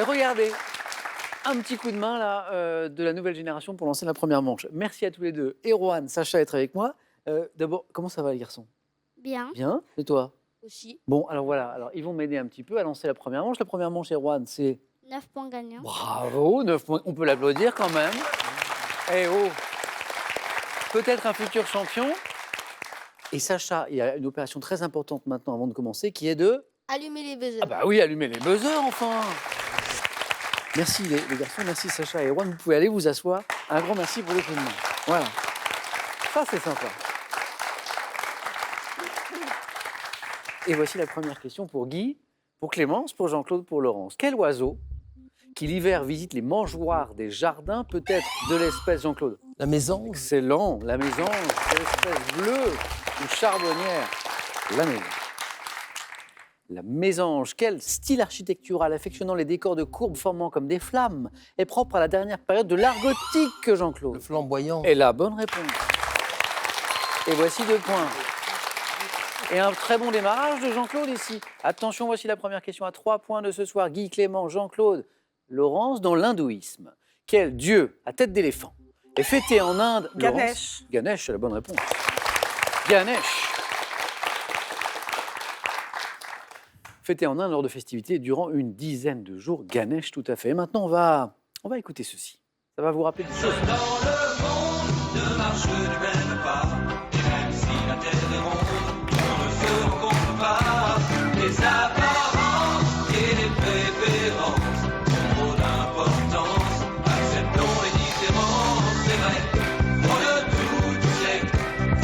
Et regardez, un petit coup de main là, de la nouvelle génération pour lancer la première manche. Merci à tous les deux. Erwan, Sacha, d'être avec moi. D'abord, comment ça va les garçons? Bien. Bien. Et toi? Aussi. Bon, alors voilà, alors, ils vont m'aider un petit peu à lancer la première manche. La première manche, Erwan, c'est... 9 points gagnants. Bravo, 9 points. On peut l'applaudir quand même. Eh oh, peut-être un futur champion. Et Sacha, il y a une opération très importante maintenant avant de commencer qui est de... Allumer les buzzers. Ah bah oui, allumer les buzzers enfin. Merci les garçons, merci Sacha et Erwan. Vous pouvez aller vous asseoir. Un grand merci pour le coup de main. Voilà. Ça, c'est sympa. Et voici la première question pour Guy, pour Clémence, pour Jean-Claude, pour Laurence. Quel oiseau qui l'hiver visite les mangeoires des jardins peut être de l'espèce Jean-Claude? La maison. Excellent, la mésange, de l'espèce bleue ou charbonnière. La mésange. La mésange, quel style architectural affectionnant les décors de courbes formant comme des flammes est propre à la dernière période de l'art gothique, Jean-Claude? Le flamboyant. Et la bonne réponse. Et voici 2 points. Et un très bon démarrage de Jean-Claude ici. Attention, voici la première question à 3 points de ce soir. Guy, Clément, Jean-Claude, Laurence, dans l'hindouisme. Quel dieu à tête d'éléphant est fêté en Inde? Ganesh. Laurence. Ganesh, c'est la bonne réponse. Ganesh. Fêté en Inde lors de festivités durant une dizaine de jours. Ganesh, tout à fait. Et maintenant, on va écouter ceci. Ça va vous rappeler des choses. Dans le monde ne marche du même pas. Et même si la terre est ronde, on ne se rencontre pas. Les apparences et les préférences ont trop d'importance. Acceptons les différences, c'est vrai. Faut le tout, tu sais.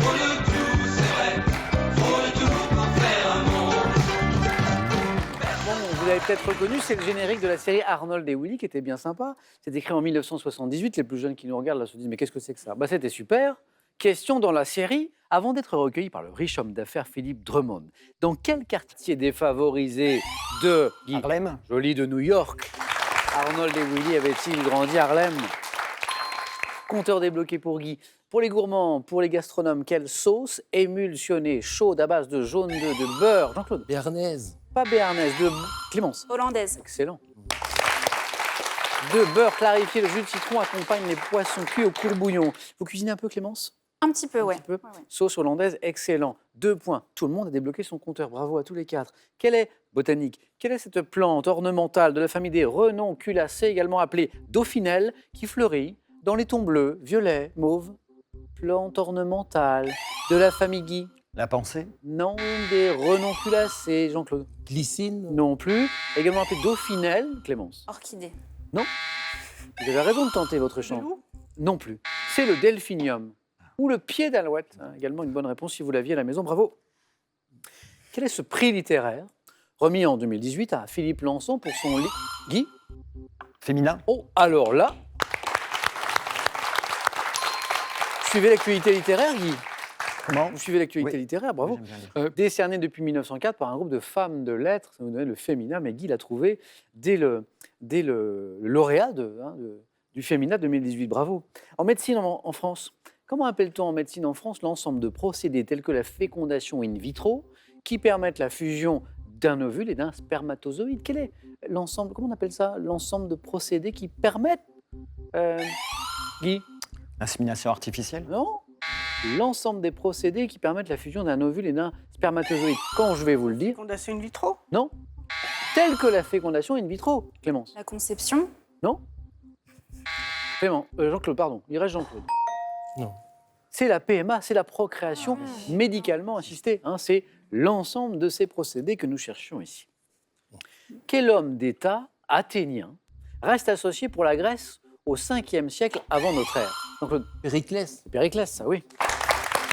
Faut le tout, c'est vrai. Faut le tout pour faire un monde. Bon, vous l'avez peut-être reconnu, c'est le générique de la série Arnold et Willy qui était bien sympa. C'est écrit en 1978. Les plus jeunes qui nous regardent là se disent mais qu'est-ce que c'est que ça? Bah, c'était super. Question dans la série, avant d'être recueilli par le riche homme d'affaires Philippe Drummond, dans quel quartier défavorisé de Guy, Harlem. joli de New York, Arnold et Willy avaient-ils grandi? Harlem. Compteur débloqué pour Guy. Pour les gourmands, pour les gastronomes, quelle sauce émulsionnée chaude à base de jaune d'œuf, de beurre? Jean-Claude. Béarnaise. Pas béarnaise, de Clémence. Hollandaise. Excellent. De beurre clarifié, le jus de citron accompagne les poissons cuits au courbouillon. Vous cuisinez un peu, Clémence? Un petit peu, Un ouais. petit peu. Ouais, ouais. Sauce hollandaise, excellent. 2 points. Tout le monde a débloqué son compteur. Bravo à tous les 4. Quelle est, botanique, quelle est cette plante ornementale de la famille des renonculacées, également appelée dauphinelle, qui fleurit dans les tons bleus, violets, mauves? Plante ornementale de la famille Guy. La pensée. Non, des renonculacées, Jean-Claude. Glycine. Non plus. Également appelée dauphinelle, Clémence. Orchidée. Non. Vous avez raison de tenter votre chance. Non plus. C'est le delphinium ou le pied d'alouette. Hein, également une bonne réponse si vous l'aviez à la maison. Bravo. Quel est ce prix littéraire remis en 2018 à Philippe Lançon pour son livre Guy? Féminin. Oh, alors là. Suivez l'actualité littéraire, Guy. Comment? Vous suivez l'actualité Oui. littéraire, bravo. Oui, j'aime bien dire. Décerné depuis 1904 par un groupe de femmes de lettres, ça nous donnait le féminin, mais Guy l'a trouvé dès le lauréat du féminin 2018. Bravo. En médecine en France, comment appelle-t-on en médecine en France l'ensemble de procédés tels que la fécondation in vitro qui permettent la fusion d'un ovule et d'un spermatozoïde? Quel est l'ensemble, comment on appelle ça, l'ensemble de procédés qui permettent, Guy? Insémination artificielle. Non. L'ensemble des procédés qui permettent la fusion d'un ovule et d'un spermatozoïde. Quand je vais vous le dire, Fécondation in vitro. non. Telle que la fécondation in vitro, Clémence. La conception. Non. Clément, Jean-Claude, pardon. Il reste Jean-Claude. Non. C'est la PMA, c'est la procréation médicalement assistée. Hein, c'est l'ensemble de ces procédés que nous cherchions ici. Quel homme d'État athénien reste associé pour la Grèce au 5e siècle avant notre ère? Jean-Claude. Périclès. C'est Périclès, ça, oui.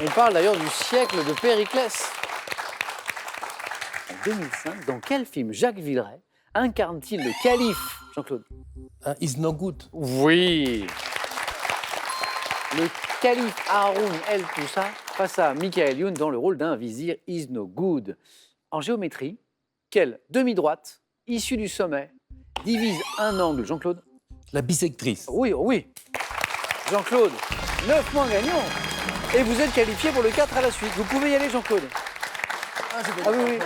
On parle d'ailleurs du siècle de Périclès. En 2005, dans quel film Jacques Villeray incarne-t-il le calife, Jean-Claude? Is no good. Oui. Le calife Haroun El Toussa face à Michael Youn dans le rôle d'un vizir is no good. En géométrie, quelle demi-droite, issue du sommet, divise un angle, Jean-Claude? La bisectrice. Oui, oui. Jean-Claude, 9 points gagnants. Et vous êtes qualifié pour le 4 à la suite. Vous pouvez y aller, Jean-Claude. Ah oui, oui.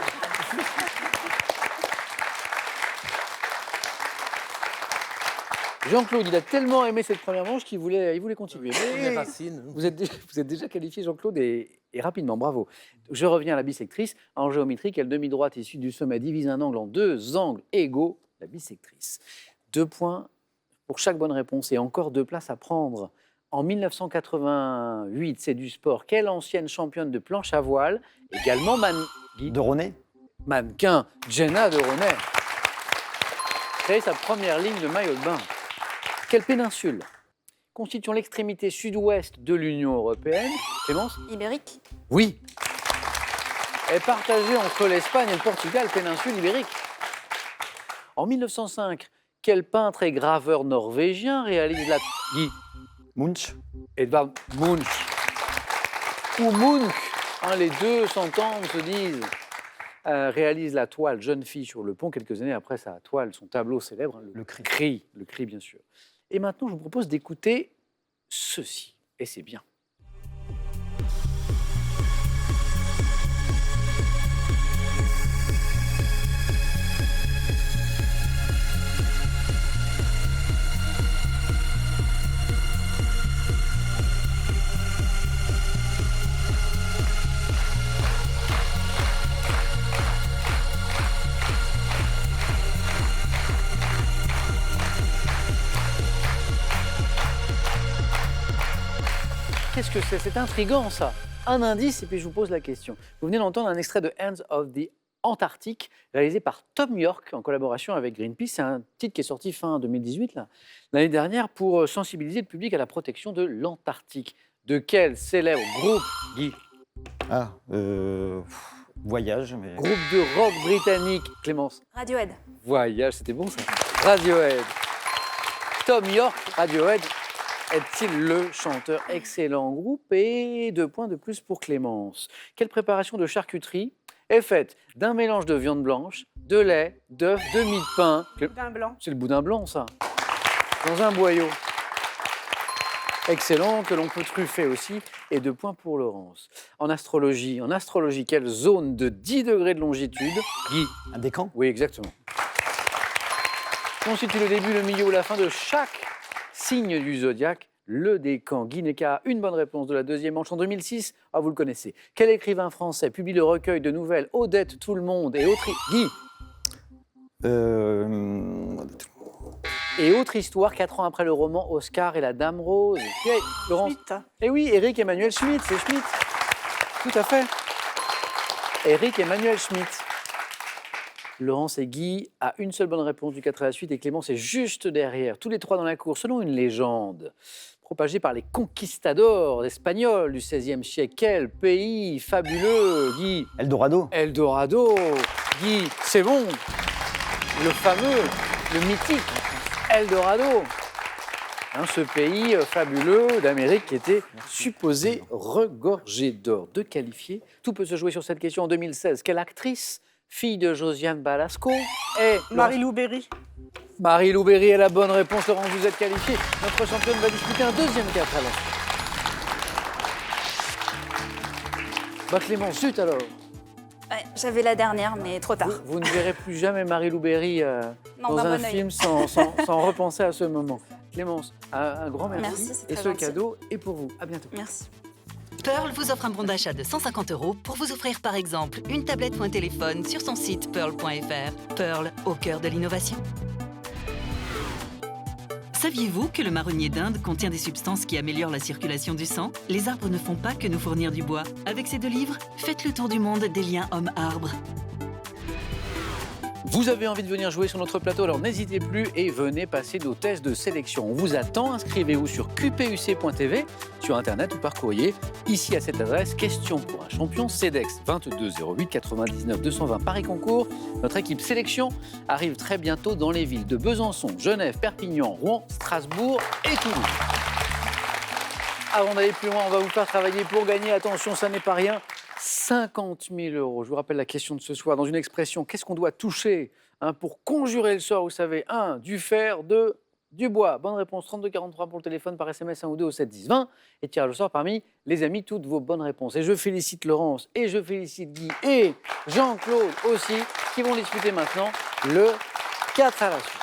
Jean-Claude, il a tellement aimé cette première manche qu'il voulait continuer. Les Mais racines. vous êtes déjà qualifié, Jean-Claude, et rapidement, bravo. Je reviens à la bisectrice. En géométrie, quelle demi-droite issue du sommet divise un angle en deux angles égaux? La bisectrice. 2 points pour chaque bonne réponse et encore 2 places à prendre. En 1988, c'est du sport. Quelle ancienne championne de planche à voile, également De René. mannequin, Jenna de René, crée sa première ligne de maillot de bain? Quelle péninsule constituant l'extrémité sud-ouest de l'Union européenne? Clémence? Ibérique. Oui. Est partagée entre l'Espagne et le Portugal, péninsule ibérique. En 1905, quel peintre et graveur norvégien réalise la... Guy? Munch. Edvard Munch. Ou Munch, hein, les deux s'entendent, se disent. Réalise la toile Jeune fille sur le pont quelques années après sa toile, son tableau célèbre, Le Cri. Le cri bien sûr. Et maintenant, je vous propose d'écouter ceci, et c'est bien. Qu'est-ce que c'est? C'est intriguant, ça. Un indice, et puis je vous pose la question. Vous venez d'entendre un extrait de Hands of the Antarctic, réalisé par Tom York en collaboration avec Greenpeace. C'est un titre qui est sorti fin 2018, l'année dernière, pour sensibiliser le public à la protection de l'Antarctique. De quel célèbre groupe, Guy? Ah, voyage, mais... Groupe de rock britannique, Clémence? Radiohead. Voyage, c'était bon ça. Radiohead. Tom York, Radiohead, est-il le chanteur? Excellent groupe et 2 points de plus pour Clémence. Quelle préparation de charcuterie est faite d'un mélange de viande blanche, de lait, d'œufs, de mie de pain? D'un blanc. C'est le boudin blanc, ça. Dans un boyau. Excellent, que l'on peut truffer aussi. Et 2 points pour Laurence. En astrologie, quelle zone de 10 degrés de longitude? Guy? Un décan. Oui, exactement. Constitue le début, le milieu ou la fin de chaque signe du zodiaque, le décan. Guy n'est qu'à une bonne réponse de la deuxième manche en 2006. Ah, vous le connaissez. Quel écrivain français publie le recueil de nouvelles Odette Tout le Monde et autre... Guy? Et autre histoire, 4 ans après le roman Oscar et la Dame Rose. Qui est, Laurence? Schmitt. Eh oui, Éric Emmanuel Schmitt, c'est Schmitt. Tout à fait. Éric Emmanuel Schmitt. Laurence et Guy a une seule bonne réponse du 4 à la suite et Clémence est juste derrière. Tous les 3 dans la course, selon une légende propagée par les conquistadors espagnols du XVIe siècle. Quel pays fabuleux, Guy? Eldorado. Eldorado. Guy, c'est bon. Le fameux, le mythique Eldorado. Hein, ce pays fabuleux d'Amérique qui était supposé regorger d'or. De qualifiés. Tout peut se jouer sur cette question en 2016. Quelle actrice, fille de Josiane Balasco, est... Marie-Lou Berry. Marie-Lou Berry est la bonne réponse. Laurent, vous êtes qualifié. Notre championne va disputer un deuxième 4 à l'ensuite. Bah Clément, zut alors. Ouais, j'avais la dernière, mais trop tard. Vous ne verrez plus jamais Marie-Lou Berry Non, dans d'un un bon œil. film sans repenser à ce moment. Clémence, un grand merci. Merci, c'est et très ce gentil. cadeau est pour vous. À bientôt. Merci. Pearl vous offre un bon d'achat de 150 € pour vous offrir par exemple une tablette ou un téléphone sur son site pearl.fr. Pearl, au cœur de l'innovation. Saviez-vous que le marronnier d'Inde contient des substances qui améliorent la circulation du sang? Les arbres ne font pas que nous fournir du bois. Avec ces 2 livres, faites le tour du monde des liens homme-arbre. Vous avez envie de venir jouer sur notre plateau, alors n'hésitez plus et venez passer nos tests de sélection. On vous attend, inscrivez-vous sur qpuc.tv, sur Internet ou par courrier. Ici à cette adresse, question pour un champion, CEDEX 22 08 99 220 Paris-Concours. Notre équipe sélection arrive très bientôt dans les villes de Besançon, Genève, Perpignan, Rouen, Strasbourg et Toulouse. Avant d'aller plus loin, on va vous faire travailler pour gagner, attention, ça n'est pas rien, 50 000 €. Je vous rappelle la question de ce soir. Dans une expression, qu'est-ce qu'on doit toucher pour conjurer le sort? Vous savez, 1, du fer, 2, du bois. Bonne réponse, 3243 pour le téléphone, par SMS 1 ou 2 au 7 10 20. Et tirage au sort parmi les amis, toutes vos bonnes réponses. Et je félicite Laurence, et je félicite Guy, et Jean-Claude aussi, qui vont disputer maintenant le 4 à la suite.